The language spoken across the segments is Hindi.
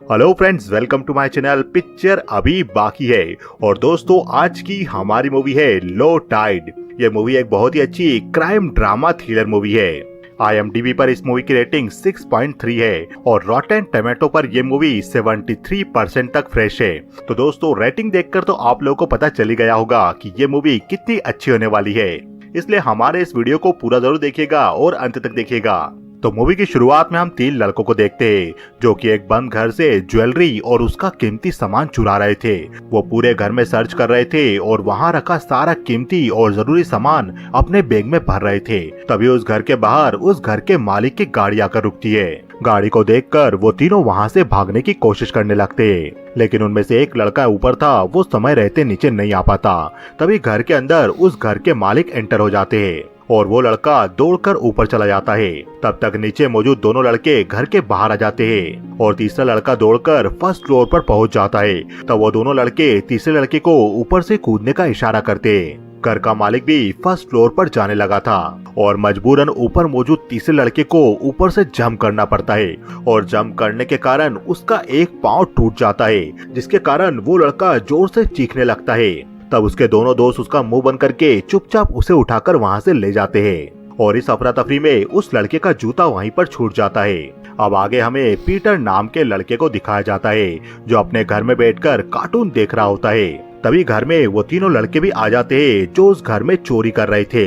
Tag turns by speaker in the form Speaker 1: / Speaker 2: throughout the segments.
Speaker 1: Hello friends, welcome to my channel. Picture अभी बाकी है। और दोस्तों, आज की हमारी मूवी है लो टाइड। ये मूवी एक बहुत ही अच्छी क्राइम ड्रामा थ्रिलर मूवी है। IMDb पर इस मूवी की रेटिंग 6.3 है और रॉटेन टोमेटो पर यह मूवी 73% तक फ्रेश है। तो दोस्तों, रेटिंग देखकर तो आप लोगों को पता चल ही गया होगा कि ये मूवी कितनी अच्छी होने वाली है। इसलिए हमारे इस वीडियो को पूरा जरूर देखिएगा और अंत तक देखिएगा। तो मूवी की शुरुआत में हम 3 लड़कों को देखते हैं जो कि एक बंद घर से ज्वेलरी और उसका कीमती सामान चुरा रहे थे। वो पूरे घर में सर्च कर रहे थे और वहाँ रखा सारा कीमती और जरूरी सामान अपने बैग में भर रहे थे। तभी उस घर के बाहर उस घर के मालिक की गाड़ी आकर रुकती है। गाड़ी को देखकर वो तीनों वहाँ से भागने की कोशिश करने लगते हैं, लेकिन उनमें से एक लड़का ऊपर था, वो समय रहते नीचे नहीं आ पाता। तभी घर के अंदर उस घर के मालिक एंटर हो जाते हैं और वो लड़का दौड़कर ऊपर चला जाता है। तब तक नीचे मौजूद दोनों लड़के घर के बाहर आ जाते हैं और तीसरा लड़का दौड़कर फर्स्ट फ्लोर पर पहुंच जाता है। तब वो दोनों लड़के तीसरे लड़के को ऊपर से कूदने का इशारा करते हैं। घर का मालिक भी फर्स्ट फ्लोर पर जाने लगा था और मजबूरन ऊपर मौजूद तीसरे लड़के को ऊपर से जंप करना पड़ता है और जंप करने के कारण उसका एक पाँव टूट जाता है, जिसके कारण वो लड़का जोर से चीखने लगता है। तब उसके दोनों दोस्त उसका मुंह बंद करके चुपचाप उसे उठाकर वहाँ से ले जाते हैं और इस अफरा तफरी में उस लड़के का जूता वहीं पर छूट जाता है। अब आगे हमें पीटर नाम के लड़के को दिखाया जाता है जो अपने घर में बैठकर कार्टून देख रहा होता है। तभी घर में वो तीनों लड़के भी आ जाते हैं जो उस घर में चोरी कर रहे थे।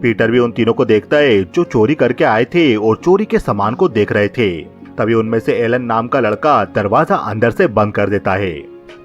Speaker 1: पीटर भी उन तीनों को देखता है जो चोरी करके आए थे और चोरी के सामान को देख रहे थे। तभी उनमें से एलन नाम का लड़का दरवाजा अंदर से बंद कर देता है।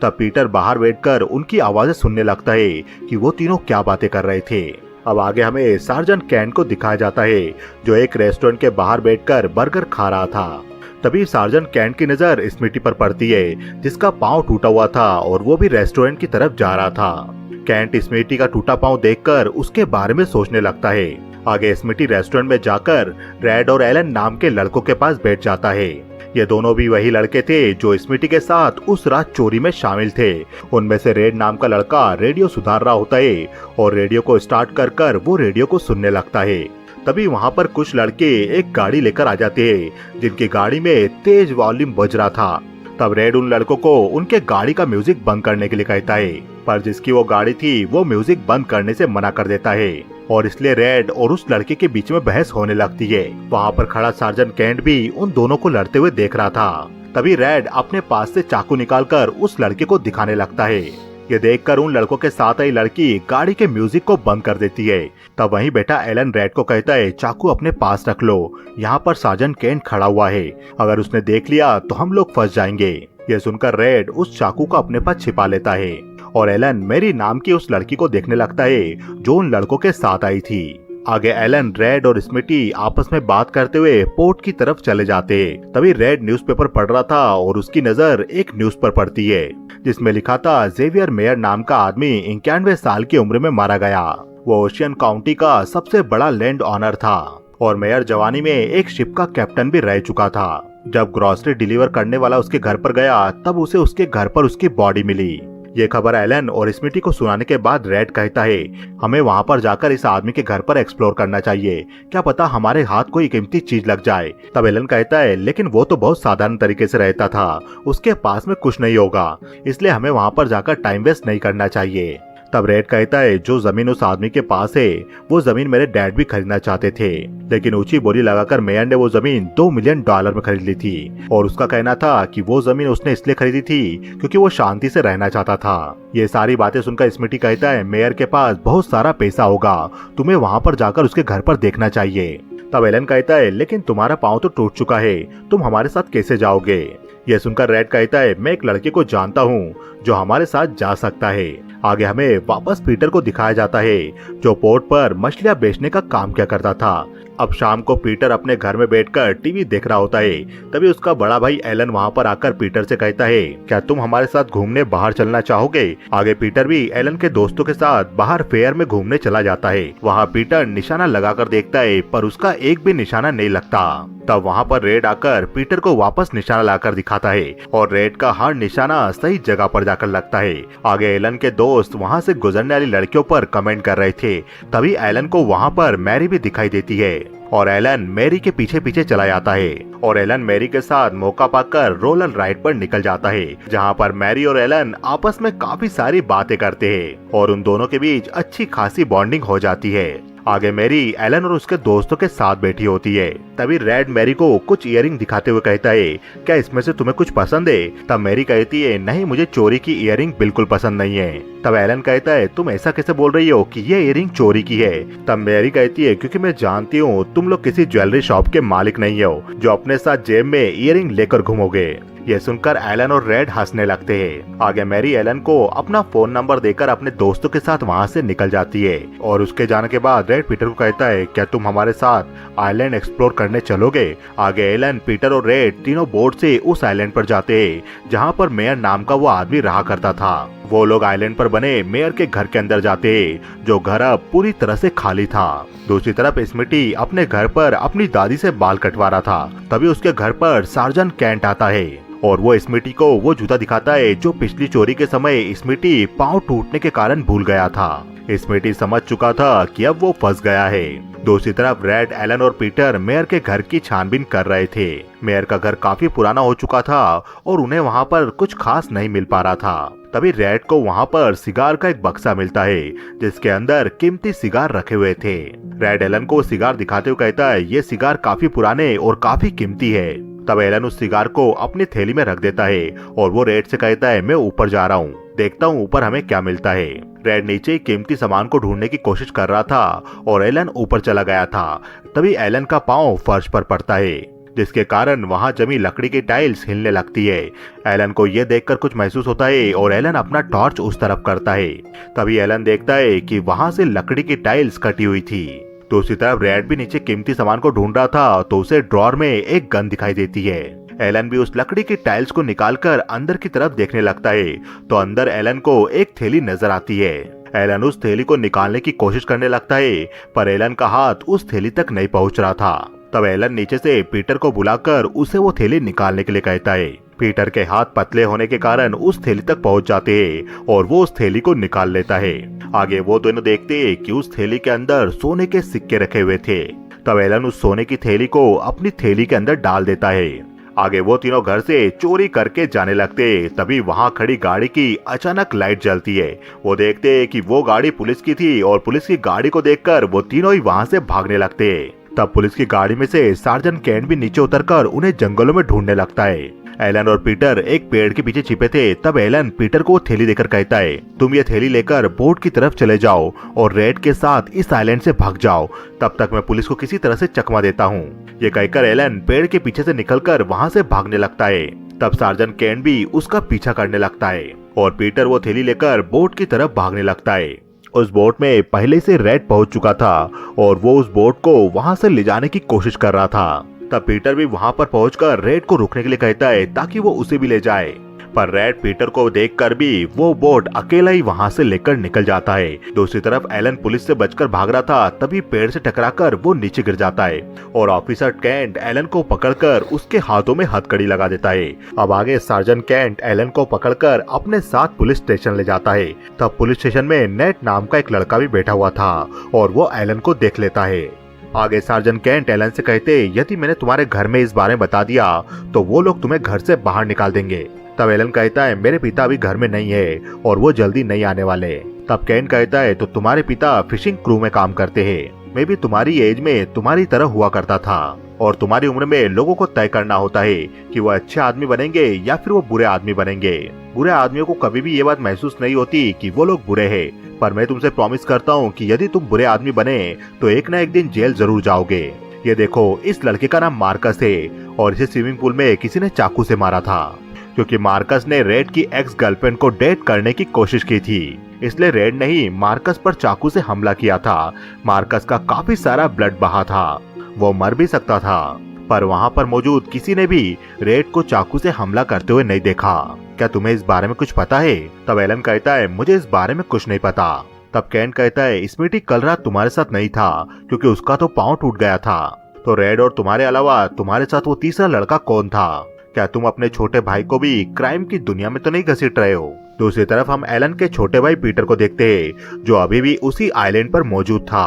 Speaker 1: तब पीटर बाहर बैठकर उनकी आवाजें सुनने लगता है कि वो तीनों क्या बातें कर रहे थे। अब आगे हमें सार्जेंट कैंट को दिखाया जाता है जो एक रेस्टोरेंट के बाहर बैठकर बर्गर खा रहा था। तभी सार्जेंट कैंट की नजर स्मिटी पर पड़ती है जिसका पाँव टूटा हुआ था और वो भी रेस्टोरेंट की तरफ जा रहा था। कैंट स्मिटी का टूटा पाँव देखकर उसके बारे में सोचने लगता है। आगे स्मिटी रेस्टोरेंट में जाकर रेड और एलन नाम के लड़कों के पास बैठ जाता है। ये दोनों भी वही लड़के थे जो स्मिटी के साथ उस रात चोरी में शामिल थे। उनमें से रेड नाम का लड़का रेडियो सुधार रहा होता है और रेडियो को स्टार्ट कर वो रेडियो को सुनने लगता है। तभी वहाँ पर कुछ लड़के एक गाड़ी लेकर आ जाते हैं जिनकी गाड़ी में तेज वॉल्यूम बज रहा था। तब रेड उन लड़कों को उनके गाड़ी का म्यूजिक बंद करने के लिए कहता है, पर जिसकी वो गाड़ी थी वो म्यूजिक बंद करने से मना कर देता है और इसलिए रेड और उस लड़के के बीच में बहस होने लगती है। वहाँ पर खड़ा सार्जेंट कैंट भी उन दोनों को लड़ते हुए देख रहा था। तभी रेड अपने पास से चाकू निकालकर उस लड़के को दिखाने लगता है। ये देखकर उन लड़कों के साथ आई लड़की गाड़ी के म्यूजिक को बंद कर देती है। तब वहीं बैठा एलन रेड को कहता है, चाकू अपने पास रख लो, यहाँ पर सार्जेंट कैंट खड़ा हुआ है, अगर उसने देख लिया तो हम लोग फंस जाएंगे। ये सुनकर रेड उस चाकू को अपने पास छिपा लेता है और एलन मेरी नाम की उस लड़की को देखने लगता है जो उन लड़कों के साथ आई थी। आगे एलन, रेड और स्मिटी आपस में बात करते हुए पोर्ट की तरफ चले जाते हैं। तभी रेड न्यूज़पेपर पढ़ रहा था और उसकी नजर एक न्यूज पर पड़ती है जिसमें लिखा था जेवियर मेयर नाम का आदमी 91 साल की उम्र में मारा गया। वो ओशियन काउंटी का सबसे बड़ा लैंड ऑनर था और मेयर जवानी में एक शिप का कैप्टन भी रह चुका था। जब ग्रोसरी डिलीवर करने वाला उसके घर पर गया तब उसे उसके घर पर उसकी बॉडी मिली। ये खबर एलन और स्मिटी को सुनाने के बाद रेड कहता है, हमें वहाँ पर जाकर इस आदमी के घर पर एक्सप्लोर करना चाहिए, क्या पता हमारे हाथ कोई कीमती चीज लग जाए। तब एलन कहता है, लेकिन वो तो बहुत साधारण तरीके से रहता था, उसके पास में कुछ नहीं होगा, इसलिए हमें वहाँ पर जाकर टाइम वेस्ट नहीं करना चाहिए। तब रेड कहता है, जो जमीन उस आदमी के पास है वो जमीन मेरे डैड भी खरीदना चाहते थे, लेकिन ऊंची बोली लगाकर मेयर ने वो जमीन $2 मिलियन में खरीद ली थी और उसका कहना था कि वो जमीन उसने इसलिए खरीदी थी क्योंकि वो शांति से रहना चाहता था। ये सारी बातें सुनकर स्मिटी कहता है, मेयर के पास बहुत सारा पैसा होगा, तुम्हें वहाँ पर जाकर उसके घर पर देखना चाहिए। तब एलन कहता है, लेकिन तुम्हारा पाँव तो टूट चुका है, तुम हमारे साथ कैसे जाओगे। यह सुनकर रेड कहता है, मैं एक लड़के को जानता हूँ जो हमारे साथ जा सकता है। आगे हमें वापस पीटर को दिखाया जाता है जो पोर्ट पर मछलियाँ बेचने का काम किया करता था। अब शाम को पीटर अपने घर में बैठकर टीवी देख रहा होता है। तभी उसका बड़ा भाई एलन वहाँ पर आकर पीटर से कहता है, क्या तुम हमारे साथ घूमने बाहर चलना चाहोगे। आगे पीटर भी एलन के दोस्तों के साथ बाहर फेयर में घूमने चला जाता है। वहाँ पीटर निशाना लगाकर देखता है पर उसका एक भी निशाना नहीं लगता। तब वहाँ पर रेड आकर पीटर को वापस निशाना लाकर दिखाता है और रेड का हर निशाना सही जगह पर जाकर लगता है। आगे एलन के दोस्त वहाँ से गुजरने वाली लड़कियों पर कमेंट कर रहे थे। तभी एलन को वहाँ पर मैरी भी दिखाई देती है और एलन मैरी के पीछे पीछे चला जाता है और एलन मैरी के साथ मौका पाकर रोलर राइड पर निकल जाता है, जहाँ पर मैरी और एलन आपस में काफी सारी बातें करते हैं और उन दोनों के बीच अच्छी खासी बॉन्डिंग हो जाती है। आगे मैरी एलन और उसके दोस्तों के साथ बैठी होती है। तभी रेड मैरी को कुछ इयरिंग दिखाते हुए कहता है, क्या इसमें से तुम्हें कुछ पसंद है? तब मैरी कहती है, नहीं, मुझे चोरी की इयरिंग बिल्कुल पसंद नहीं है। तब एलन कहता है, तुम ऐसा कैसे बोल रही हो कि ये इयरिंग चोरी की है? तब मैरी कहती है, क्योंकि मैं जानती हूँ तुम लोग किसी ज्वेलरी शॉप के मालिक नहीं हो जो अपने साथ जेब में इयरिंग लेकर घूमोगे। ये सुनकर एलन और रेड हंसने लगते हैं। आगे मैरी एलन को अपना फोन नंबर देकर अपने दोस्तों के साथ वहाँ से निकल जाती है और उसके जाने के बाद रेड पीटर को कहता है, क्या तुम हमारे साथ आइलैंड एक्सप्लोर करने चलोगे? आगे एलन, पीटर और रेड तीनों बोट से उस आइलैंड पर जाते हैं जहाँ पर मेयर नाम का वो आदमी रहा करता था। वो लोग आइलैंड पर बने मेयर के घर के अंदर जाते हैं, जो घर अब पूरी तरह से खाली था। दूसरी तरफ स्मिटी अपने घर पर अपनी दादी से बाल कटवा रहा था। तभी उसके घर पर सार्जेंट केंट आता है और वो स्मिटी को वो जूता दिखाता है जो पिछली चोरी के समय स्मिटी पाँव टूटने के कारण भूल गया था। स्मिटी समझ चुका था कि अब वो फंस गया है। दूसरी तरफ रेड, एलन और पीटर मेयर के घर की छानबीन कर रहे थे। मेयर का घर काफी पुराना हो चुका था और उन्हें वहाँ पर कुछ खास नहीं मिल पा रहा था। तभी रेड को वहाँ पर सिगार का एक बक्सा मिलता है जिसके अंदर कीमती सिगार रखे हुए थे। रेड एलन को सिगार दिखाते हुए कहता है, ये सिगार काफी पुराने और काफी कीमती है। तब एलन उस सिगार को अपनी थैली में रख देता है और वो रेड से कहता है, मैं ऊपर जा रहा हूँ, देखता हूँ ऊपर हमें क्या मिलता है। रेड नीचे कीमती सामान को ढूंढने की कोशिश कर रहा था और एलन ऊपर चला गया था। तभी एलन का पाँव फर्श पर पड़ता है जिसके कारण वहाँ जमी लकड़ी की टाइल्स हिलने लगती है। एलन को यह देखकर कुछ महसूस होता है और एलन अपना टॉर्च उस तरफ करता है। तभी एलन देखता है कि वहाँ से लकड़ी की टाइल्स कटी हुई थी। दूसरी तरफ रेड भी नीचे कीमती सामान को ढूंढ रहा था तो उसे ड्रॉर में एक गन दिखाई देती है। एलन भी उस लकड़ी की टाइल्स को निकालकर अंदर की तरफ देखने लगता है तो अंदर एलन को एक थैली नजर आती है। एलन उस थैली को निकालने की कोशिश करने लगता है पर एलन का हाथ उस थैली तक नहीं पहुंच रहा था। तब एलन नीचे से पीटर को बुलाकर उसे वो थैली निकालने के लिए कहता है। पीटर के हाथ पतले होने के कारण उस थैली तक पहुंच जाते हैं और वो उस थैली को निकाल लेता है। आगे वो दोनों देखते हैं कि उस थैली के अंदर सोने के सिक्के रखे हुए थे। तब एलन उस सोने की थैली को अपनी थैली के अंदर डाल देता है। आगे वो तीनों घर से चोरी करके जाने लगते। तभी वहाँ खड़ी गाड़ी की अचानक लाइट जलती है। वो देखते हैं कि वो गाड़ी पुलिस की थी और पुलिस की गाड़ी को देखकर वो तीनों ही वहाँ से भागने लगते हैं। तब पुलिस की गाड़ी में से सार्जेंट केंट भी नीचे उतरकर उन्हें जंगलों में ढूंढने लगता है। एलन और पीटर एक पेड़ के पीछे छिपे थे। तब एलन पीटर को थैली देकर कहता है, तुम ये थैली लेकर बोट की तरफ चले जाओ और रेड के साथ इस आइलैंड से भाग जाओ, तब तक मैं पुलिस को किसी तरह से चकमा देता हूँ। ये कहकर एलन पेड़ के पीछे से निकलकर वहाँ से भागने लगता है। तब सार्जेंट केंट भी उसका पीछा करने लगता है और पीटर वो थैली लेकर बोट की तरफ भागने लगता है। उस बोट में पहले से रेड पहुंच चुका था और वो उस बोट को वहां से ले जाने की कोशिश कर रहा था। तब पीटर भी वहां पर पहुंचकर रेड को रुकने के लिए कहता है ताकि वो उसे भी ले जाए, पर रेड पीटर को देखकर भी वो बोट अकेला ही वहां से लेकर निकल जाता है। दूसरी तरफ एलन पुलिस से बचकर भाग रहा था। तभी पेड़ से टकराकर वो नीचे गिर जाता है और ऑफिसर केंट एलन को पकड़कर उसके हाथों में हथकड़ी लगा देता है। अब आगे सार्जेंट केंट एलन को पकड़कर अपने साथ पुलिस स्टेशन ले जाता है। तब पुलिस स्टेशन में नेट नाम का एक लड़का भी बैठा हुआ था और वो एलन को देख लेता है। आगे सार्जेंट केंट एलन से कहते, यदि मैंने तुम्हारे घर में इस बारे में बता दिया तो वो लोग तुम्हें घर से बाहर निकाल देंगे। तब एलन कहता है, मेरे पिता अभी घर में नहीं है और वो जल्दी नहीं आने वाले। तब केंट कहता है, तो तुम्हारे पिता फिशिंग क्रू में काम करते हैं। मैं भी तुम्हारी एज में तुम्हारी तरह हुआ करता था और तुम्हारी उम्र में लोगों को तय करना होता है कि वो अच्छे आदमी बनेंगे या फिर वो बुरे आदमी बनेंगे। बुरे आदमियों को कभी भी ये बात महसूस नहीं होती कि वो लोग बुरे हैं, पर मैं तुमसे प्रॉमिस करता हूँ कि यदि तुम बुरे आदमी बने तो एक ना एक दिन जेल जरूर जाओगे। ये देखो, इस लड़के का नाम मार्कस है और इसे स्विमिंग पूल में किसी ने चाकू से मारा था क्योंकि मार्कस ने रेड की एक्स गर्लफ्रेंड को डेट करने की कोशिश की थी। इसलिए रेड ने ही मार्कस पर चाकू से हमला किया था। मार्कस का काफी सारा ब्लड बहा था, वो मर भी सकता था, पर वहाँ पर मौजूद किसी ने भी रेड को चाकू से हमला करते हुए नहीं देखा। क्या तुम्हें इस बारे में कुछ पता है? तब एलन कहता है, मुझे इस बारे में कुछ नहीं पता। तब केंट कहता है, स्मिटी कल रात तुम्हारे साथ नहीं था क्योंकि उसका तो पाँव टूट गया था। तो रेड और तुम्हारे अलावा तुम्हारे साथ वो तीसरा लड़का कौन था? क्या तुम अपने छोटे भाई को भी क्राइम की दुनिया में तो नहीं घसीट रहे हो? दूसरी तरफ हम एलन के छोटे भाई पीटर को देखते हैं जो अभी भी उसी आइलैंड पर मौजूद था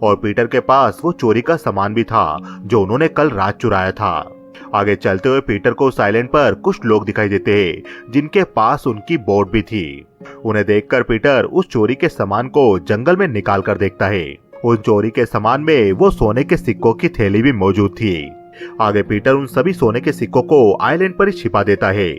Speaker 1: और पीटर के पास वो चोरी का सामान भी था जो उन्होंने कल रात चुराया था। आगे चलते हुए पीटर को उस आइलैंड पर कुछ लोग दिखाई देते हैं जिनके पास उनकी बोट भी थी। उन्हें देखकर पीटर उस चोरी के सामान को जंगल में निकाल कर देखता है। उस चोरी के सामान में वो सोने के सिक्कों की थैली भी मौजूद थी। आगे पीटर उन सभी सोने के सिक्कों को आइलैंड पर ही छिपा देता है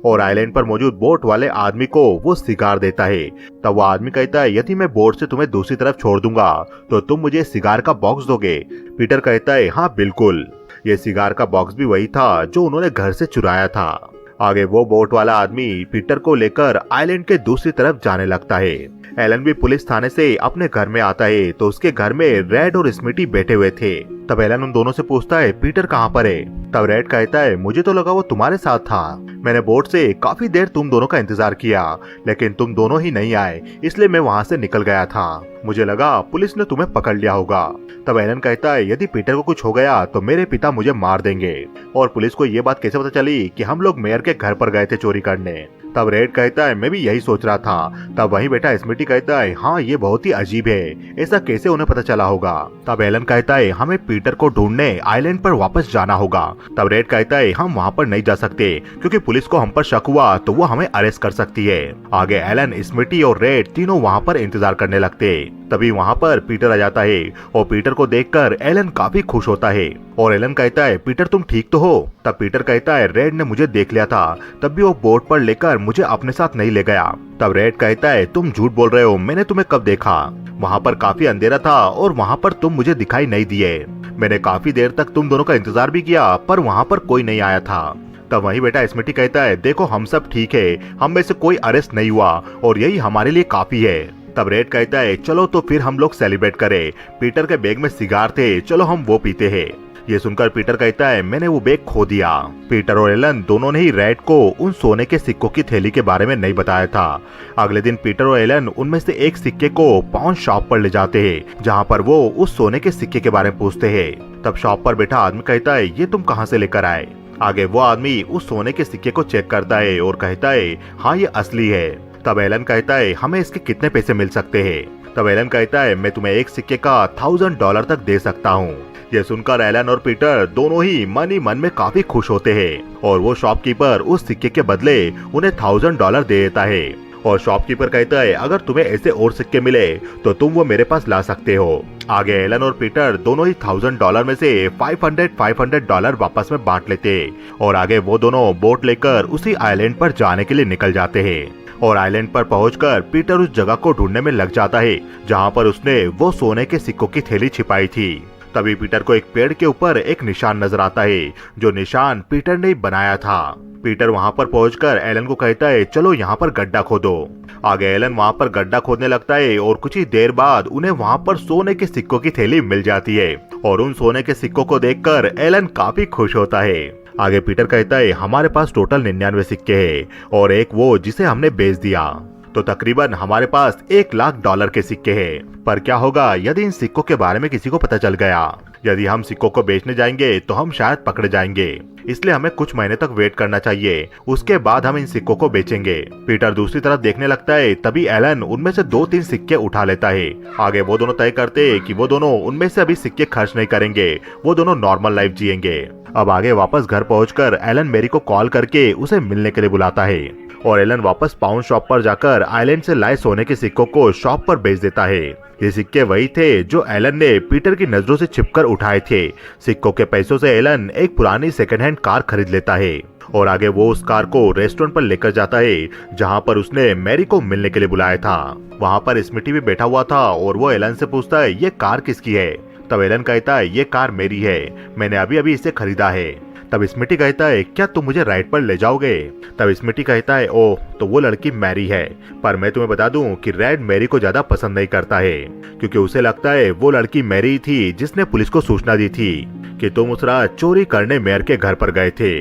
Speaker 1: और आइलैंड पर मौजूद बोट वाले आदमी को वो सिगार देता है। तब वो आदमी कहता है, यदि मैं बोट से तुम्हें दूसरी तरफ छोड़ दूंगा तो तुम मुझे सिगार का बॉक्स दोगे? पीटर कहता है, हाँ बिल्कुल। ये सिगार का बॉक्स भी वही था जो उन्होंने घर से चुराया था। आगे वो बोट वाला आदमी पीटर को लेकर आइलैंड के दूसरी तरफ जाने लगता है। एलन भी पुलिस थाने से अपने घर में आता है तो उसके घर में रेड और स्मिटी बैठे हुए थे। तब एलन उन दोनों से पूछता है, पीटर कहाँ पर है? तब रेड कहता है, मुझे तो लगा वो तुम्हारे साथ था। मैंने बोट से काफी देर तुम दोनों का इंतजार किया लेकिन तुम दोनों ही नहीं आए, इसलिए मैं वहाँ से निकल गया था। मुझे लगा पुलिस ने तुम्हें पकड़ लिया होगा। तब एलन कहता है, यदि पीटर को कुछ हो गया तो मेरे पिता मुझे मार देंगे। और पुलिस को ये बात कैसे पता चली कि हम लोग मेयर के घर पर गए थे चोरी करने? तब रेड कहता है, मैं भी यही सोच रहा था। तब वहीं बेटा स्मिटी कहता है, हाँ ये बहुत ही अजीब है, ऐसा कैसे उन्हें पता चला होगा? तब एलन कहता है, हमें पीटर को ढूंढने आइलैंड पर वापस जाना होगा। तब रेड कहता है, हम वहाँ पर नहीं जा सकते क्योंकि पुलिस को हम पर शक हुआ तो वो हमें अरेस्ट कर सकती है। आगे एलन, स्मिटी और रेड तीनों वहाँ पर इंतजार करने लगते। तभी वहाँ पर पीटर आ जाता है और पीटर को देखकर एलन काफी खुश होता है और एलन कहता है, पीटर तुम ठीक तो हो? तब पीटर कहता है, रेड ने मुझे देख लिया था, तब भी वो बोट पर लेकर मुझे अपने साथ नहीं ले गया। तब रेड कहता है, तुम झूठ बोल रहे हो, मैंने तुम्हें कब देखा? वहाँ पर काफी अंधेरा था और वहाँ पर तुम मुझे दिखाई नहीं दिए। मैंने काफी देर तक तुम दोनों का इंतजार भी किया पर वहाँ पर कोई नहीं आया था। तब वही बेटा स्मिटी कहता है, देखो हम सब ठीक है, हम में से कोई अरेस्ट नहीं हुआ और यही हमारे लिए काफी है। तब रेड कहता है, चलो तो फिर हम लोग सेलिब्रेट करें। पीटर के बैग में सिगार थे, चलो हम वो पीते हैं। ये सुनकर पीटर कहता है, मैंने वो बैग खो दिया। पीटर और एलन दोनों ने ही रेड को उन सोने के सिक्कों की थैली के बारे में नहीं बताया था। अगले दिन पीटर और एलन उनमें से एक सिक्के को पाउन शॉप पर ले जाते हैं जहाँ पर वो उस सोने के सिक्के के बारे में पूछते हैं। तब शॉप पर बैठा आदमी कहता है, ये तुम कहाँ से लेकर आए? आगे वो आदमी उस सोने के सिक्के को चेक करता है और कहता है, हाँ ये असली है। तब एलन कहता है, हमें इसके कितने पैसे मिल सकते हैं? तब एलन कहता है, मैं तुम्हें एक सिक्के का $1000 तक दे सकता हूँ। ये सुनकर एलन और पीटर दोनों ही मन ही मन में काफी खुश होते हैं और वो शॉपकीपर उस सिक्के के बदले उन्हें $1000 दे देता है। और शॉपकीपर कहता है, अगर तुम्हें ऐसे और सिक्के मिले तो तुम वो मेरे पास ला सकते हो। आगे एलन और पीटर दोनों ही $1000 में से $500 वापस में बांट लेते और आगे वो दोनों बोट लेकर उसी आइलैंड पर जाने के लिए निकल जाते हैं। और आइलैंड पर पहुंचकर पीटर उस जगह को ढूंढने में लग जाता है जहां पर उसने वो सोने के सिक्कों की थैली छिपाई थी। तभी पीटर को एक पेड़ के ऊपर एक निशान नजर आता है जो निशान पीटर ने बनाया था। पीटर वहां पर पहुंचकर एलन को कहता है, चलो यहाँ पर गड्ढा खोदो। आगे एलन वहां पर गड्ढा खोदने लगता है और कुछ ही देर बाद उन्हें वहां पर सोने के सिक्कों की थैली मिल जाती है और उन सोने के सिक्कों को देखकर एलन काफी खुश होता है। आगे पीटर कहता है, हमारे पास टोटल 99 सिक्के हैं और एक वो जिसे हमने बेच दिया, तो तकरीबन हमारे पास $1,00,000 के सिक्के हैं। पर क्या होगा यदि इन सिक्कों के बारे में किसी को पता चल गया? यदि हम सिक्कों को बेचने जाएंगे तो हम शायद पकड़े जाएंगे, इसलिए हमें कुछ महीने तक वेट करना चाहिए, उसके बाद हम इन सिक्कों को बेचेंगे। पीटर दूसरी तरफ देखने लगता है, तभी एलन उनमें से 2-3 सिक्के उठा लेता है। आगे वो दोनों तय करते हैं कि वो दोनों उनमें से अभी सिक्के खर्च नहीं करेंगे, वो दोनों नॉर्मल लाइफ जिएंगे। अब आगे वापस घर पहुंचकर एलन मैरी को कॉल करके उसे मिलने के लिए बुलाता है और एलन वापस पाउंड शॉप पर जाकर आइलैंड से लाए सोने के सिक्कों को शॉप पर बेच देता है। ये सिक्के वही थे जो एलन ने पीटर की नजरों से छिपकर उठाए थे। सिक्कों के पैसों से एलन एक पुरानी सेकंड हैंड कार खरीद लेता है और आगे वो उस कार को रेस्टोरेंट पर लेकर जाता है जहां पर उसने मैरी को मिलने के लिए बुलाया था। वहां पर स्मिटी भी बैठा हुआ था और वो एलन से पूछता है, ये कार किसकी है? तब एलन कहता है, ये कार मेरी है, मैंने अभी अभी इसे खरीदा है। तब स्मिटी कहता है, क्या तुम मुझे राइड पर ले जाओगे? तब स्मिटी कहता है, ओह तो वो लड़की मैरी है, पर मैं तुम्हें बता दूं कि रेड मैरी को ज्यादा पसंद नहीं करता है क्योंकि उसे लगता है वो लड़की मैरी थी जिसने पुलिस को सूचना दी थी कि तुम उस रात चोरी करने मेयर के घर पर गए थे,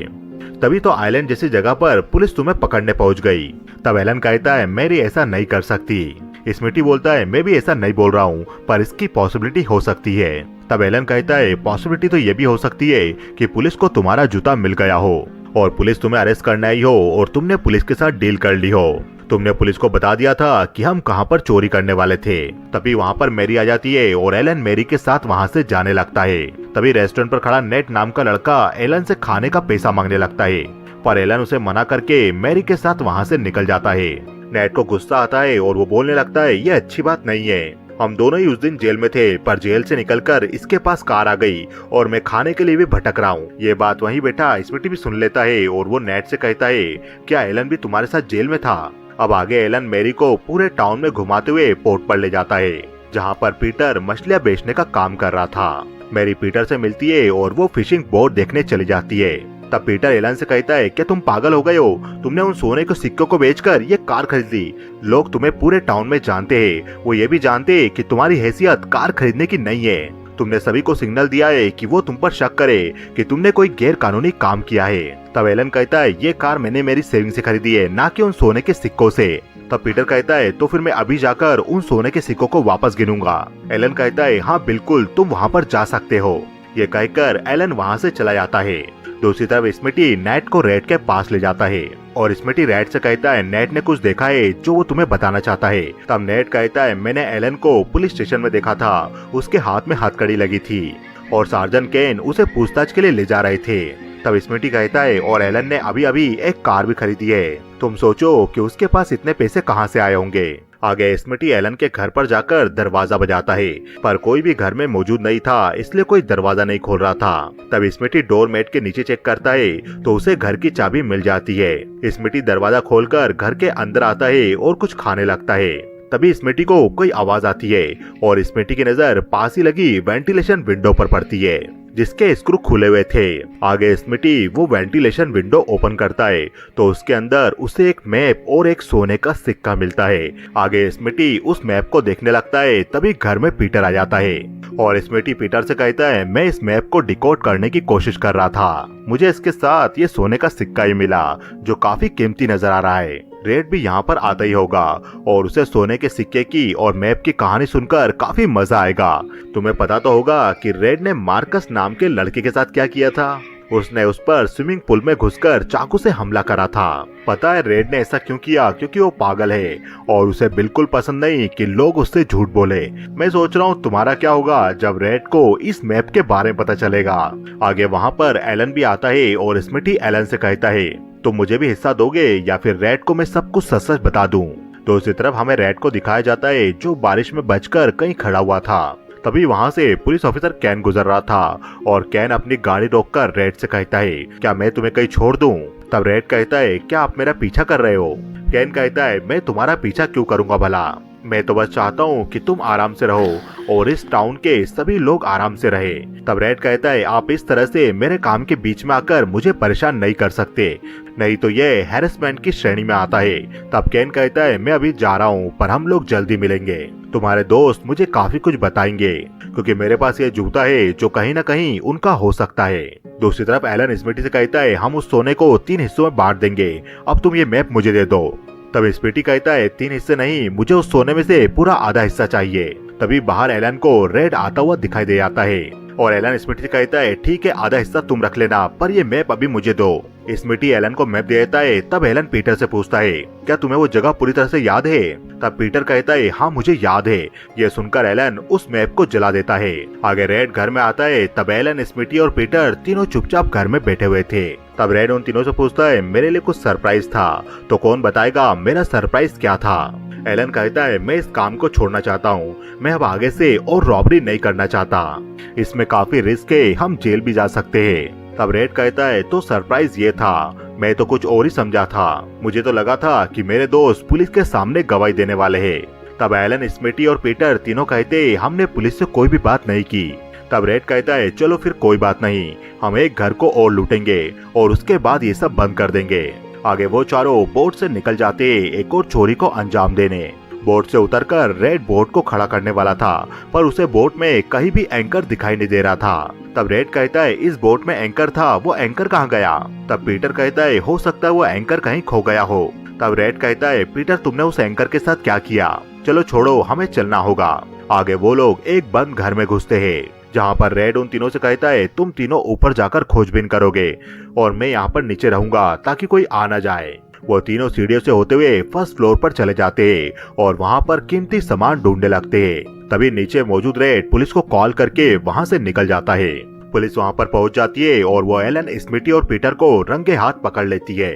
Speaker 1: तभी तो आइलैंड जैसी जगह पर पुलिस तुम्हें पकड़ने पहुंच गई। तब एलन कहता है, मैरी ऐसा नहीं कर सकती। स्मिटी बोलता है, मैं भी ऐसा नहीं बोल रहा हूँ, पर इसकी पॉसिबिलिटी हो सकती है। तब एलन कहता है, पॉसिबिलिटी तो ये भी हो सकती है कि पुलिस को तुम्हारा जूता मिल गया हो और पुलिस तुम्हें अरेस्ट करने आई हो और तुमने पुलिस के साथ डील कर ली हो। तुमने पुलिस को बता दिया था कि हम कहाँ पर चोरी करने वाले थे। तभी वहाँ पर मैरी आ जाती है और एलन मैरी के साथ वहाँ से जाने लगता है। तभी रेस्टोरेंट पर खड़ा नेट नाम का लड़का एलन से खाने का पैसा मांगने लगता है, पर एलन उसे मना करके मैरी के साथ वहाँ से निकल जाता है। नेट को गुस्सा आता है और वो बोलने लगता है, ये अच्छी बात नहीं है, हम दोनों ही उस दिन जेल में थे, पर जेल से निकलकर इसके पास कार आ गई और मैं खाने के लिए भी भटक रहा हूँ। ये बात वहीं बैठा स्मिटी भी सुन लेता है और वो नेट से कहता है, क्या एलन भी तुम्हारे साथ जेल में था? अब आगे एलन मैरी को पूरे टाउन में घुमाते हुए पोर्ट पर ले जाता है, जहाँ पर पीटर मछलियाँ बेचने का काम कर रहा था। मैरी पीटर से मिलती है और वो फिशिंग बोट देखने चली जाती है। तब पीटर एलन से कहता है, क्या तुम पागल हो गए हो? तुमने उन सोने के सिक्कों को बेचकर ये कार खरीद ली। लोग तुम्हें पूरे टाउन में जानते हैं, वो ये भी जानते हैं कि तुम्हारी हैसियत कार खरीदने की नहीं है। तुमने सभी को सिग्नल दिया है कि वो तुम पर शक करे कि तुमने कोई गैर कानूनी काम किया है। तब एलन कहता है, ये कार मैंने मेरी सेविंग से खरीदी है, ना कि उन सोने के सिक्कों से। तब पीटर कहता है, तो फिर मैं अभी जाकर उन सोने के सिक्कों को वापस गिनूंगा। एलन कहता है, हाँ बिल्कुल, तुम वहाँ पर जा सकते हो। ये कहकर एलन वहाँ से चला जाता है। दूसरी तरफ स्मिटी नेट को रेड के पास ले जाता है और स्मिटी रेड से कहता है, नेट ने कुछ देखा है जो वो तुम्हें बताना चाहता है। तब नेट कहता है, मैंने एलन को पुलिस स्टेशन में देखा था, उसके हाथ में हथकड़ी लगी थी और सार्जन केन उसे पूछताछ के लिए ले जा रहे थे। तब स्मिटी कहता है, और एलन ने अभी अभी एक कार भी खरीदी है। तुम सोचो कि उसके पास इतने पैसे कहाँ से आए होंगे। आगे स्मिटी एलन के घर पर जाकर दरवाजा बजाता है, पर कोई भी घर में मौजूद नहीं था, इसलिए कोई दरवाजा नहीं खोल रहा था। तब स्मिटी डोरमेट के नीचे चेक करता है तो उसे घर की चाबी मिल जाती है। स्मिटी दरवाजा खोलकर घर के अंदर आता है और कुछ खाने लगता है। तभी स्मिटी को कोई आवाज आती है और स्मिटी की नजर पास ही लगी वेंटिलेशन विंडो पर पड़ती है, जिसके स्क्रू खुले हुए थे। आगे स्मिटी वो वेंटिलेशन विंडो ओपन करता है तो उसके अंदर उसे एक मैप और एक सोने का सिक्का मिलता है। आगे स्मिटी उस मैप को देखने लगता है, तभी घर में पीटर आ जाता है और स्मिटी पीटर से कहता है, मैं इस मैप को डिकोड करने की कोशिश कर रहा था, मुझे इसके साथ ये सोने का सिक्का ही मिला जो काफी कीमती नजर आ रहा है। रेड भी यहाँ पर आता ही होगा और उसे सोने के सिक्के की और मैप की कहानी सुनकर काफी मजा आएगा। तुम्हें पता तो होगा कि रेड ने मार्कस नाम के लड़के के साथ क्या किया था। उसने उस पर स्विमिंग पूल में घुसकर चाकू से हमला करा था। पता है रेड ने ऐसा क्यों किया? क्योंकि वो पागल है और उसे बिल्कुल पसंद नहीं कि लोग उससे झूठ बोले। मैं सोच रहा हूँ तुम्हारा क्या होगा जब रेड को इस मैप के बारे में पता चलेगा। आगे वहाँ पर एलन भी आता है और स्मिटी एलन से कहता है, तो मुझे भी हिस्सा दोगे या फिर रेड को मैं सब कुछ सच सच बता दूं। दूसरी तरफ हमें रेड को दिखाया जाता है जो बारिश में बचकर कहीं खड़ा हुआ था। तभी वहाँ से पुलिस ऑफिसर कैन गुजर रहा था और कैन अपनी गाड़ी रोककर रेड से कहता है, क्या मैं तुम्हें कहीं छोड़ दूं? तब रेड कहता है, क्या आप मेरा पीछा कर रहे हो? कैन कहता है, मैं तुम्हारा पीछा क्यों करूंगा भला, मैं तो बस चाहता हूँ कि तुम आराम से रहो और इस टाउन के सभी लोग आराम से रहे। तब रेड कहता है, आप इस तरह से मेरे काम के बीच में आकर मुझे परेशान नहीं कर सकते, नहीं तो ये हैरेसमेंट की श्रेणी में आता है। तब कैन कहता है, मैं अभी जा रहा हूँ पर हम लोग जल्दी मिलेंगे। तुम्हारे दोस्त मुझे काफी कुछ बताएंगे क्योंकि मेरे पास ये जूता है जो कहीं न कहीं उनका हो सकता है। दूसरी तरफ एलन स्मिटी से कहता है, हम उस सोने को 3 हिस्सों में बांट देंगे, अब तुम ये मैप मुझे दे दो। तब स्मिटी कहता है, 3 हिस्से नहीं, मुझे उस सोने में से पूरा आधा हिस्सा चाहिए। तभी बाहर एलन को रेड आता हुआ दिखाई दे जाता है और एलन स्मिटी से कहता है, ठीक है आधा हिस्सा तुम रख लेना, पर ये मैप अभी मुझे दो। स्मिटी एलन को मैप दे देता है। तब एलन पीटर से पूछता है, क्या तुम्हें वो जगह पूरी तरह से याद है? तब पीटर कहता है, हाँ मुझे याद है। ये सुनकर एलन उस मैप को जला देता है। आगे रेड घर में आता है। तब एलन, स्मिटी और पीटर तीनों चुपचाप घर में बैठे हुए थे। तब रेड उन तीनों से पूछता है, मेरे लिए कुछ सरप्राइज था, तो कौन बताएगा मेरा सरप्राइज क्या था? एलन कहता है, मैं इस काम को छोड़ना चाहता हूँ, मैं अब आगे से और रॉबरी नहीं करना चाहता, इसमें काफी रिस्क है, हम जेल भी जा सकते हैं। तब रेड कहता है, तो सरप्राइज ये था, मैं तो कुछ और ही समझा था, मुझे तो लगा था कि मेरे दोस्त पुलिस के सामने गवाही देने वाले हैं। तब एलन, स्मिटी और पीटर तीनों कहते, हमने पुलिस से कोई भी बात नहीं की। तब रेड कहता है, चलो फिर कोई बात नहीं, हम एक घर को और लूटेंगे और उसके बाद ये सब बंद कर देंगे। आगे वो चारों बोट से निकल जाते एक और चोरी को अंजाम देने। बोट से उतरकर रेड बोट को खड़ा करने वाला था, पर उसे बोट में कहीं भी एंकर दिखाई नहीं दे रहा था। तब रेड कहता है, इस बोट में एंकर था, वो एंकर कहाँ गया? तब पीटर कहता है, हो सकता है वो एंकर कहीं खो गया हो। तब रेड कहता है, पीटर तुमने उस एंकर के साथ क्या किया? चलो छोड़ो, हमें चलना होगा। आगे वो लोग एक बंद घर में घुसते हैं, जहाँ पर रेड उन तीनों से कहता है, तुम तीनों ऊपर जाकर खोजबीन करोगे और मैं यहाँ पर नीचे रहूंगा ताकि कोई आ न जाए। वो तीनों सीढ़ियों से होते हुए फर्स्ट फ्लोर पर चले जाते हैं और वहाँ पर कीमती सामान ढूंढने लगते हैं। तभी नीचे मौजूद रेड पुलिस को कॉल करके वहाँ से निकल जाता है। पुलिस वहाँ पर पहुँच जाती है और वो एलन, स्मिटी और पीटर को रंगे हाथ पकड़ लेती है।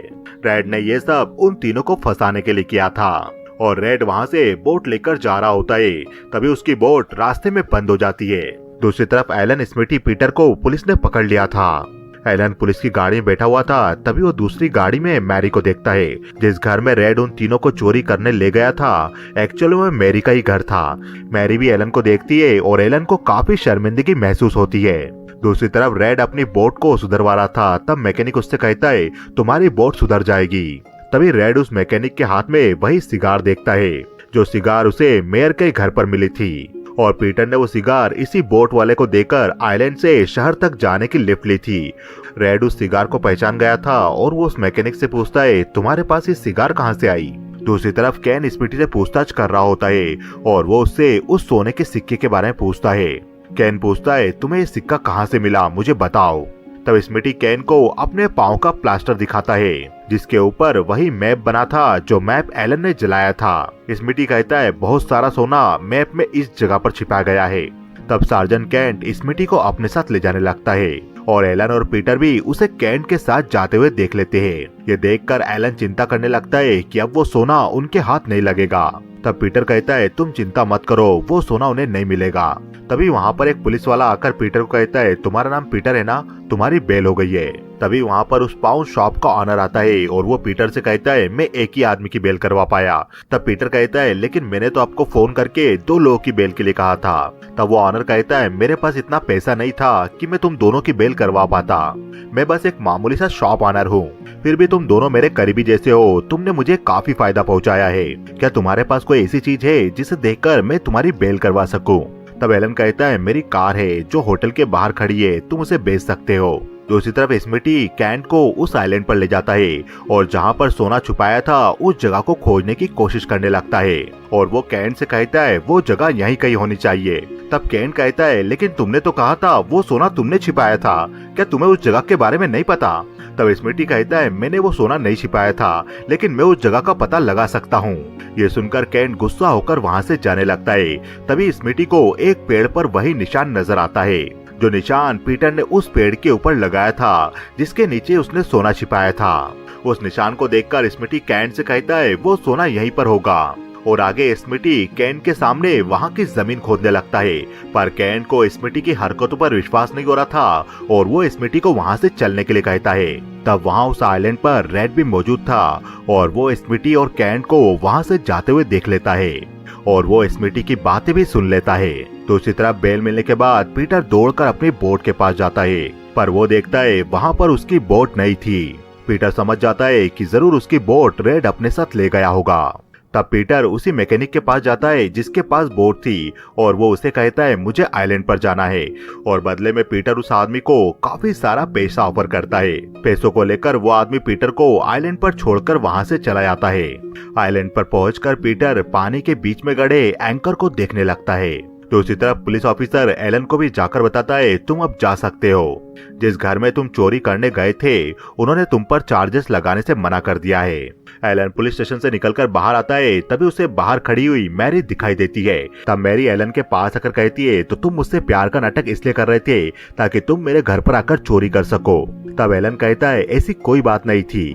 Speaker 1: रेड ने ये सब उन तीनों को फंसाने के लिए किया था और रेड वहाँ से बोट लेकर जा रहा होता है। तभी उसकी बोट रास्ते में बंद हो जाती है। दूसरी तरफ एलन, स्मिटी, पीटर को पुलिस ने पकड़ लिया था। एलन पुलिस की गाड़ी में बैठा हुआ था। तभी वो दूसरी गाड़ी में मैरी को देखता है। जिस घर में रेड उन तीनों को चोरी करने ले गया था, एक्चुअली में मैरी का ही घर था। मैरी भी एलन को देखती है और एलन को काफी शर्मिंदगी महसूस होती है। दूसरी तरफ रेड अपनी बोट को सुधरवा रहा था। तब मैकेनिक उससे कहता है तुम्हारी बोट सुधर जाएगी। तभी रेड उस मैकेनिक के हाथ में वही सिगार देखता है जो सिगार उसे मेयर के घर पर मिली थी और पीटर ने वो सिगार इसी बोट वाले को देकर आइलैंड से शहर तक जाने की लिफ्ट ली थी। रेड उस सिगार को पहचान गया था और वो उस मैकेनिक से पूछता है तुम्हारे पास ये सिगार कहाँ से आई। दूसरी तरफ कैन स्मिटी से पूछताछ कर रहा होता है और वो उससे उस सोने के सिक्के के बारे में पूछता है। कैन पूछता है तुम्हें ये सिक्का कहाँ से मिला, मुझे बताओ। तब स्मिटी कैन को अपने पाँव का प्लास्टर दिखाता है जिसके ऊपर वही मैप बना था जो मैप एलन ने जलाया था। स्मिटी कहता है बहुत सारा सोना मैप में इस जगह पर छिपा गया है। तब सार्जेंट कैंट स्मिटी को अपने साथ ले जाने लगता है और एलन और पीटर भी उसे कैंट के साथ जाते हुए देख लेते हैं। ये देखकर एलन चिंता करने लगता है कि अब वो सोना उनके हाथ नहीं लगेगा। तब पीटर कहता है तुम चिंता मत करो, वो सोना उन्हें नहीं मिलेगा। तभी वहाँ पर एक पुलिस वाला आकर पीटर को कहता है तुम्हारा नाम पीटर है ना, तुम्हारी बेल हो गई है। तभी वहाँ पर उस पाउन शॉप का ऑनर आता है और वो पीटर से कहता है मैं एक ही आदमी की बेल करवा पाया। तब पीटर कहता है लेकिन मैंने तो आपको फोन करके 2 लोगों की बेल के लिए कहा था। तब वो ऑनर कहता है मेरे पास इतना पैसा नहीं था कि मैं तुम दोनों की बेल करवा पाता। मैं बस एक मामूली सा शॉप ऑनर हूँ, फिर भी तुम दोनों मेरे करीबी जैसे हो। तुमने मुझे काफी फायदा पहुँचाया है। क्या तुम्हारे पास कोई ऐसी चीज है जिसे देखकर मैं तुम्हारी बेल करवा सकूं? तब एलन कहता है मेरी कार है जो होटल के बाहर खड़ी है, तुम उसे बेच सकते हो। दूसरी तरफ स्मिटी कैंट को उस आइलैंड पर ले जाता है और जहाँ पर सोना छुपाया था उस जगह को खोजने की कोशिश करने लगता है और वो कैंट से कहता है वो जगह यहीं कहीं होनी चाहिए। तब कैंट कहता है लेकिन तुमने तो कहा था वो सोना तुमने छिपाया था, क्या तुम्हें उस जगह के बारे में नहीं पता? तब स्मिटी कहता है मैंने वो सोना नहीं छिपाया था, लेकिन मैं उस जगह का पता लगा सकता हूँ। ये सुनकर कैंट गुस्सा होकर वहाँ से जाने लगता है। तभी स्मिटी को एक पेड़ पर वही निशान नजर आता है जो निशान पीटर ने उस पेड़ के ऊपर लगाया था जिसके नीचे उसने सोना छिपाया था। उस निशान को देखकर स्मिटी कैंट से कहता है वो सोना यहीं पर होगा और आगे स्मिटी कैंट के सामने वहाँ की जमीन खोदने लगता है। पर कैंट को स्मिटी की हरकतों पर विश्वास नहीं हो रहा था और वो स्मिटी को वहाँ से चलने के लिए कहता है। तब वहाँ उस आइलैंड पर रेड भी मौजूद था और वो स्मिटी और कैंट को वहाँ से जाते हुए देख लेता है और वो स्मिटी की बातें भी सुन लेता है। दूसरी तरफ बेल मिलने के बाद पीटर दौड़कर अपनी बोट के पास जाता है, पर वो देखता है वहाँ पर उसकी बोट नहीं थी। पीटर समझ जाता है कि जरूर उसकी बोट रेड अपने साथ ले गया होगा। तब पीटर उसी मैकेनिक के पास जाता है जिसके पास बोट थी और वो उसे कहता है मुझे आइलैंड पर जाना है और बदले में पीटर उस आदमी को काफी सारा पैसा ऑफर करता है। पैसों को लेकर वो आदमी पीटर को आइलैंड पर छोड़कर वहाँ से चला जाता है। आइलैंड पर पहुंचकर पीटर पानी के बीच में गड़े एंकर को देखने लगता है। दूसरी तरफ पुलिस ऑफिसर एलन को भी जाकर बताता है तुम अब जा सकते हो। जिस घर में तुम चोरी करने गए थे उन्होंने तुम पर चार्जेस लगाने से मना कर दिया है। एलन पुलिस स्टेशन से निकलकर बाहर आता है। तभी उसे बाहर खड़ी हुई मैरी दिखाई देती है। तब मैरी एलन के पास आकर कहती है तो तुम मुझसे प्यार का नाटक इसलिए कर रहे थे ताकि तुम मेरे घर पर आकर चोरी कर सको। तब एलन कहता है ऐसी कोई बात नहीं थी।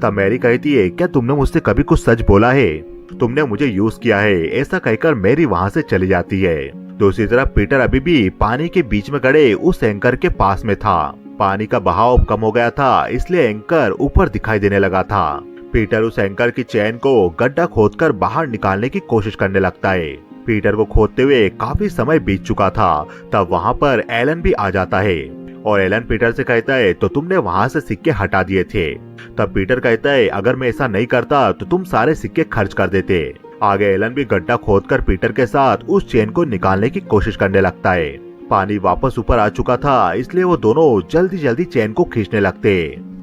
Speaker 1: तब मैरी कहती है क्या तुमने मुझसे कभी कुछ सच बोला है? तुमने मुझे यूज किया है। ऐसा कहकर मैरी वहाँ से चली जाती है। दूसरी तरफ पीटर अभी भी पानी के बीच में गड़े उस एंकर के पास में था। पानी का बहाव कम हो गया था इसलिए एंकर ऊपर दिखाई देने लगा था। पीटर उस एंकर की चेन को गड्ढा खोदकर बाहर निकालने की कोशिश करने लगता है। पीटर को खोदते हुए काफी समय बीत चुका था। तब वहाँ पर एलन भी आ जाता है और एलन पीटर से कहता है तो तुमने वहाँ से सिक्के हटा दिए थे। तब पीटर कहता है अगर मैं ऐसा नहीं करता तो तुम सारे सिक्के खर्च कर देते। आगे एलन भी गड्ढा खोदकर पीटर के साथ उस चेन को निकालने की कोशिश करने लगता है। पानी वापस ऊपर आ चुका था इसलिए वो दोनों जल्दी जल्दी चेन को खींचने लगते।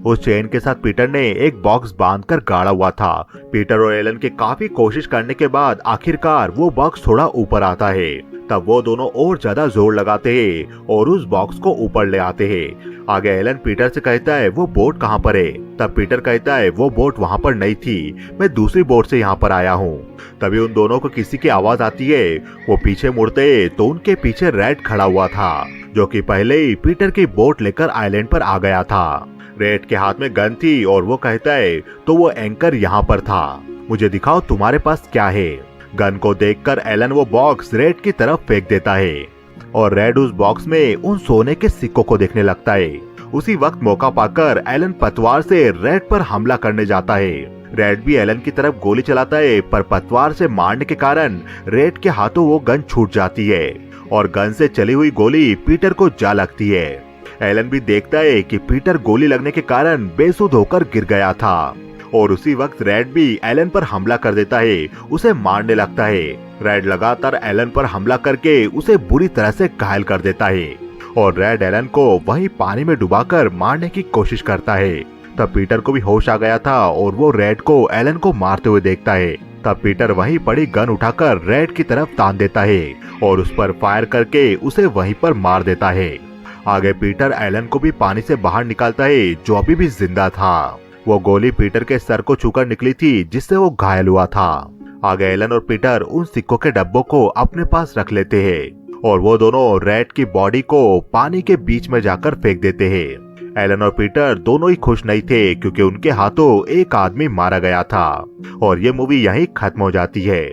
Speaker 1: उस चेन के साथ पीटर ने एक बॉक्स बांधकर गाड़ा हुआ था। पीटर और एलन के काफी कोशिश करने के बाद आखिरकार वो बॉक्स थोड़ा ऊपर आता है। तब वो दोनों और ज्यादा जोर लगाते हैं और उस बॉक्स को ऊपर ले आते हैं। आगे एलन पीटर से कहता है वो बोट कहाँ पर है? तब पीटर कहता है वो बोट वहाँ पर नहीं थी, मैं दूसरी बोट से यहाँ पर आया हूँ। तभी उन दोनों को किसी की आवाज आती है। वो पीछे मुड़ते तो उनके पीछे रेड खड़ा हुआ था, जो कि पहले ही पीटर की बोट लेकर आइलैंड पर आ गया था। रेड के हाथ में गन थी और वो कहता है तो वो एंकर यहाँ पर था, मुझे दिखाओ तुम्हारे पास क्या है। गन को देखकर एलन वो बॉक्स रेड की तरफ फेंक देता है और रेड उस बॉक्स में उन सोने के सिक्कों को देखने लगता है। उसी वक्त मौका पाकर एलन पतवार से रेड पर हमला करने जाता है। रेड भी एलन की तरफ गोली चलाता है, पर पतवार से मारने के कारण रेड के हाथों वो गन छूट जाती है और गन से चली हुई गोली पीटर को जा लगती है। एलन भी देखता है कि पीटर गोली लगने के कारण बेसुध होकर गिर गया था और उसी वक्त रेड भी एलन पर हमला कर देता है, उसे मारने लगता है। रेड लगातार एलन पर हमला करके उसे बुरी तरह से घायल कर देता है और रेड एलन को वहीं पानी में डुबाकर मारने की कोशिश करता है। तब पीटर को भी होश आ गया था और वो रेड को एलन को मारते हुए देखता है। तब पीटर वहीं पड़ी गन उठाकर रेड की तरफ तान देता है और उस पर फायर करके उसे वहीं पर मार देता है। आगे पीटर एलन को भी पानी से बाहर निकालता है, जो अभी भी जिंदा था। वो गोली पीटर के सर को छूकर निकली थी, जिससे वो घायल हुआ था। आगे एलन और पीटर उन सिक्कों के डब्बों को अपने पास रख लेते हैं और वो दोनों रेड की बॉडी को पानी के बीच में जाकर फेंक देते हैं। एलन और पीटर दोनों ही खुश नहीं थे, क्योंकि उनके हाथों एक आदमी मारा गया था और ये मूवी यहीं खत्म हो जाती है।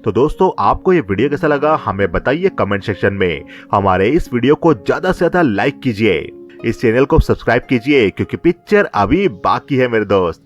Speaker 1: तो दोस्तों, आपको ये वीडियो कैसा लगा हमें बताइए कमेंट सेक्शन में। हमारे इस वीडियो को ज्यादा से ज्यादा लाइक कीजिए, इस चैनल को सब्सक्राइब कीजिए, क्योंकि पिक्चर अभी बाकी है मेरे दोस्त।